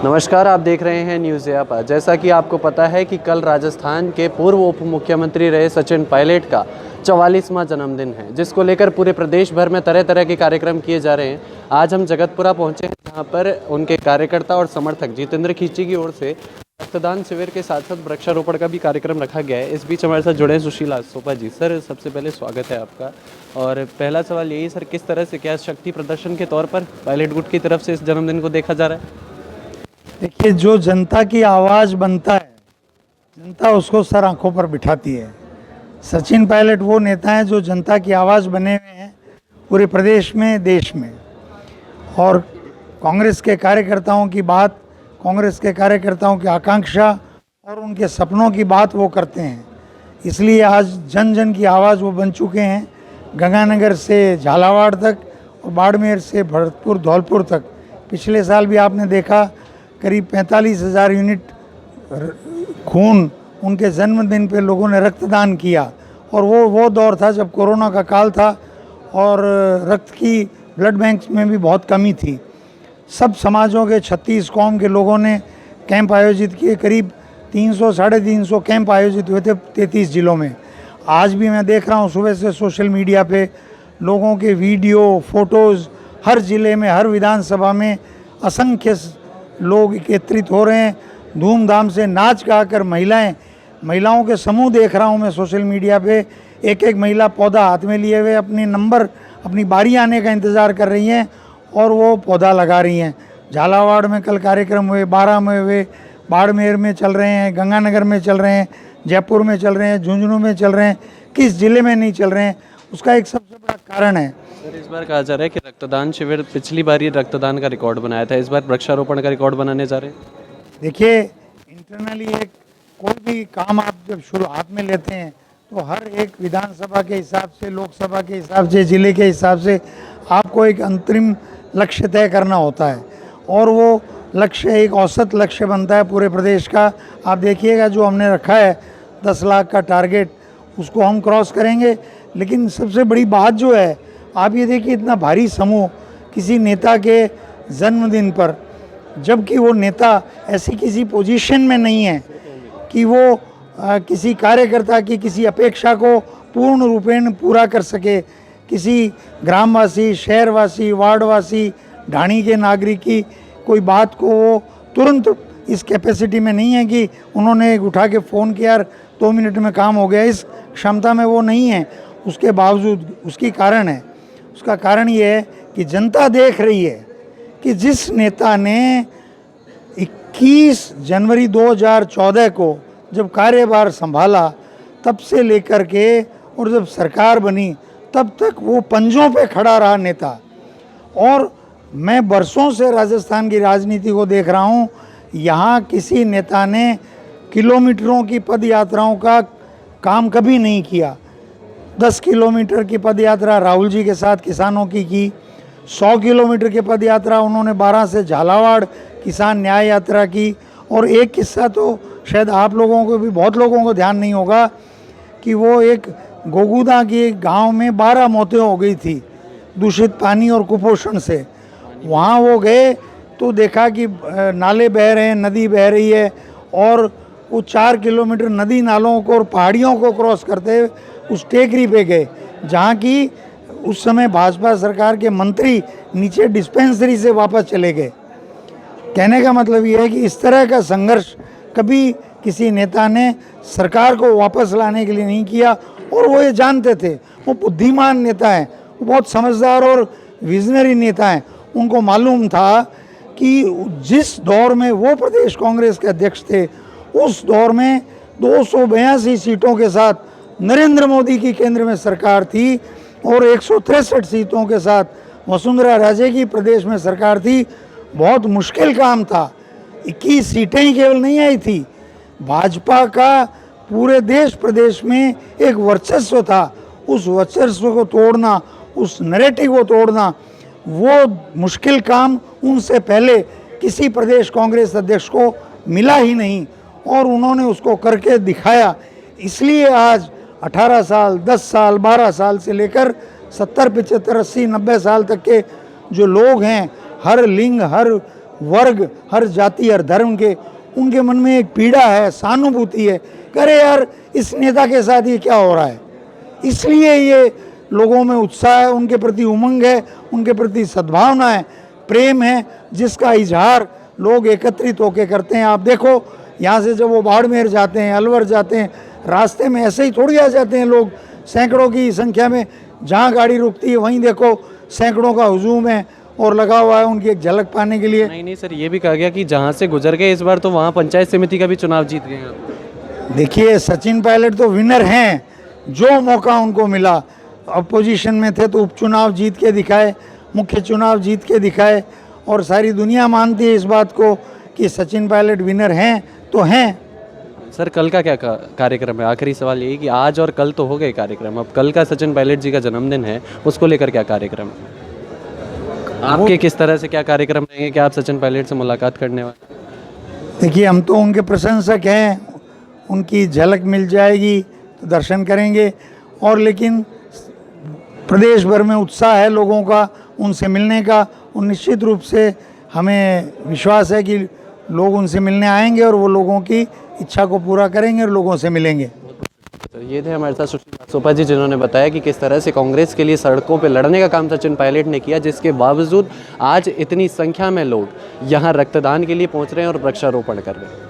नमस्कार, आप देख रहे हैं न्यूज़ यापा। जैसा कि आपको पता है कि कल राजस्थान के पूर्व उप मुख्यमंत्री रहे सचिन पायलट का 44वां जन्मदिन है, जिसको लेकर पूरे प्रदेश भर में तरह तरह के कार्यक्रम किए जा रहे हैं। आज हम जगतपुरा पहुंचे हैं, जहां पर उनके कार्यकर्ता और समर्थक जितेंद्र खींची की ओर से रक्तदान शिविर के साथ साथ वृक्षारोपण का भी कार्यक्रम रखा गया है। इस बीच हमारे साथ जुड़े हैं सुशील आसोपा जी। सर, सबसे पहले स्वागत है आपका। और पहला सवाल यही सर, किस तरह से, क्या शक्ति प्रदर्शन के तौर पर पायलट गुट की तरफ से इस जन्मदिन को देखा जा रहा है? देखिए, जो जनता की आवाज़ बनता है, जनता उसको सर आंखों पर बिठाती है। सचिन पायलट वो नेता हैं जो जनता की आवाज़ बने हुए हैं पूरे प्रदेश में, देश में। और कांग्रेस के कार्यकर्ताओं की बात, कांग्रेस के कार्यकर्ताओं की आकांक्षा और उनके सपनों की बात वो करते हैं। इसलिए आज जन जन की आवाज़ वो बन चुके हैं। गंगानगर से झालावाड़ तक और बाड़मेर से भरतपुर धौलपुर तक। पिछले साल भी आपने देखा करीब 45,000 यूनिट खून उनके जन्मदिन पे लोगों ने रक्तदान किया। और वो दौर था जब कोरोना का काल था और रक्त की ब्लड बैंक में भी बहुत कमी थी। सब समाजों के 36 कौम के लोगों ने कैंप आयोजित किए। करीब 300 साढ़े 300 कैंप आयोजित हुए थे 33 जिलों में। आज भी मैं देख रहा हूँ सुबह से सोशल मीडिया पे लोगों के वीडियो, फोटोज़, हर ज़िले में, हर विधानसभा में असंख्य लोग एकत्रित हो रहे हैं। धूमधाम से नाच गा कर महिलाओं के समूह देख रहा हूं मैं सोशल मीडिया पे। एक एक महिला पौधा हाथ में लिए हुए अपनी बारी आने का इंतज़ार कर रही हैं और वो पौधा लगा रही हैं। झालावाड़ में कल कार्यक्रम हुए, बारां में हुए, बाड़मेर में चल रहे हैं, गंगानगर में चल रहे हैं, जयपुर में चल रहे हैं, झुंझुनू में चल रहे हैं। किस ज़िले में नहीं चल रहे हैं, उसका एक सबसे बड़ा कारण है। सर, इस बार कहा जा रहा है कि रक्तदान शिविर, पिछली बार ये रक्तदान का रिकॉर्ड बनाया था, इस बार वृक्षारोपण का रिकॉर्ड बनाने जा रहे हैं। देखिए, इंटरनली कोई भी काम आप जब शुरुआत में लेते हैं तो हर एक विधानसभा के हिसाब से, लोकसभा के हिसाब से, ज़िले के हिसाब से आपको एक अंतरिम लक्ष्य तय करना होता है। और वो लक्ष्य एक औसत लक्ष्य बनता है पूरे प्रदेश का। आप देखिएगा जो हमने रखा है 10 लाख का टारगेट, उसको हम क्रॉस करेंगे। लेकिन सबसे बड़ी बात जो है, आप ये देखिए, इतना भारी समूह किसी नेता के जन्मदिन पर, जबकि वो नेता ऐसी किसी पोजीशन में नहीं है कि वो किसी कार्यकर्ता की किसी अपेक्षा को पूर्ण रूपेण पूरा कर सके। किसी ग्रामवासी, शहरवासी, वार्डवासी, ढाणी के नागरिक की कोई बात को वो तुरंत इस कैपेसिटी में नहीं है कि उन्होंने उठा के फ़ोन किया और 2 मिनट में काम हो गया। इस क्षमता में वो नहीं है। उसके बावजूद उसका कारण ये है कि जनता देख रही है कि जिस नेता ने 21 जनवरी 2014 को जब कार्यभार संभाला, तब से लेकर के और जब सरकार बनी, तब तक वो पंजों पे खड़ा रहा नेता। और मैं बरसों से राजस्थान की राजनीति को देख रहा हूँ। यहाँ किसी नेता ने किलोमीटरों की पद यात्राओं का काम कभी नहीं किया। 10 किलोमीटर की पद यात्रा राहुल जी के साथ किसानों की 100 किलोमीटर की पद यात्रा उन्होंने 12 से झालावाड़ किसान न्याय यात्रा की। और एक किस्सा तो शायद आप लोगों को भी, बहुत लोगों को ध्यान नहीं होगा कि वो एक गोगुदा के गांव में 12 मौतें हो गई थी दूषित पानी और कुपोषण से। वहाँ वो गए तो देखा कि नाले बह रहे हैं, नदी बह रही है, और वो 4 किलोमीटर नदी नालों को और पहाड़ियों को क्रॉस करते हुए उस टेकरी पे गए, जहाँ की उस समय भाजपा सरकार के मंत्री नीचे डिस्पेंसरी से वापस चले गए। कहने का मतलब ये है कि इस तरह का संघर्ष कभी किसी नेता ने सरकार को वापस लाने के लिए नहीं किया। और वो ये जानते थे, वो बुद्धिमान नेता हैं, वो बहुत समझदार और विजनरी नेता हैं। उनको मालूम था कि जिस दौर में वो प्रदेश कांग्रेस के अध्यक्ष थे, उस दौर में 282 सीटों के साथ नरेंद्र मोदी की केंद्र में सरकार थी और 163 सीटों के साथ वसुंधरा राजे की प्रदेश में सरकार थी। बहुत मुश्किल काम था। 21 सीटें ही केवल नहीं आई थी, भाजपा का पूरे देश प्रदेश में एक वर्चस्व था। उस वर्चस्व को तोड़ना, उस नैरेटिव को तोड़ना, वो मुश्किल काम उनसे पहले किसी प्रदेश कांग्रेस अध्यक्ष को मिला ही नहीं, और उन्होंने उसको करके दिखाया। इसलिए आज 18 साल, 10 साल, 12 साल से लेकर 70, 75, 80, 90 साल तक के जो लोग हैं, हर लिंग, हर वर्ग, हर जाति, हर धर्म के, उनके मन में एक पीड़ा है, सहानुभूति है, करे यार इस नेता के साथ ये क्या हो रहा है। इसलिए ये लोगों में उत्साह है, उनके प्रति उमंग है, उनके प्रति सद्भावना है, प्रेम है, जिसका इजहार लोग एकत्रित होकर करते हैं। आप देखो यहाँ से जब वो बाड़मेर जाते हैं, अलवर जाते हैं, रास्ते में ऐसे ही थोड़ी आ जाते हैं लोग, सैकड़ों की संख्या में, जहाँ गाड़ी रुकती है वहीं देखो सैकड़ों का हुजूम है और लगा हुआ है उनकी एक झलक पाने के लिए। नहीं सर, ये भी कहा गया कि जहाँ से गुजर गए इस बार तो वहाँ पंचायत समिति का भी चुनाव जीत गए आप। देखिए सचिन पायलट तो विनर हैं, जो मौका उनको मिला, अपोजिशन में थे तो उपचुनाव जीत के दिखाए, मुख्य चुनाव जीत के दिखाए, और सारी दुनिया मानती है इस बात को कि सचिन पायलट विनर हैं तो हैं। सर कल का क्या कार्यक्रम है? आखिरी सवाल यही कि आज और कल तो हो गए कार्यक्रम, अब कल का सचिन पायलट जी का जन्मदिन है, उसको लेकर क्या कार्यक्रम है? आपके किस तरह से क्या कार्यक्रम रहेंगे कि आप सचिन पायलट से मुलाकात करने वाले? देखिए हम तो उनके प्रशंसक हैं, उनकी झलक मिल जाएगी तो दर्शन करेंगे, और लेकिन प्रदेश भर में उत्साह है लोगों का उनसे मिलने का, और निश्चित रूप से हमें विश्वास है कि लोग उनसे मिलने आएंगे और वो लोगों की इच्छा को पूरा करेंगे और लोगों से मिलेंगे। तो ये थे हमारे साथ सुशील सोपा जी, जिन्होंने बताया कि किस तरह से कांग्रेस के लिए सड़कों पे लड़ने का काम सचिन पायलट ने किया, जिसके बावजूद आज इतनी संख्या में लोग यहाँ रक्तदान के लिए पहुँच रहे हैं और वृक्षारोपण कर रहे हैं।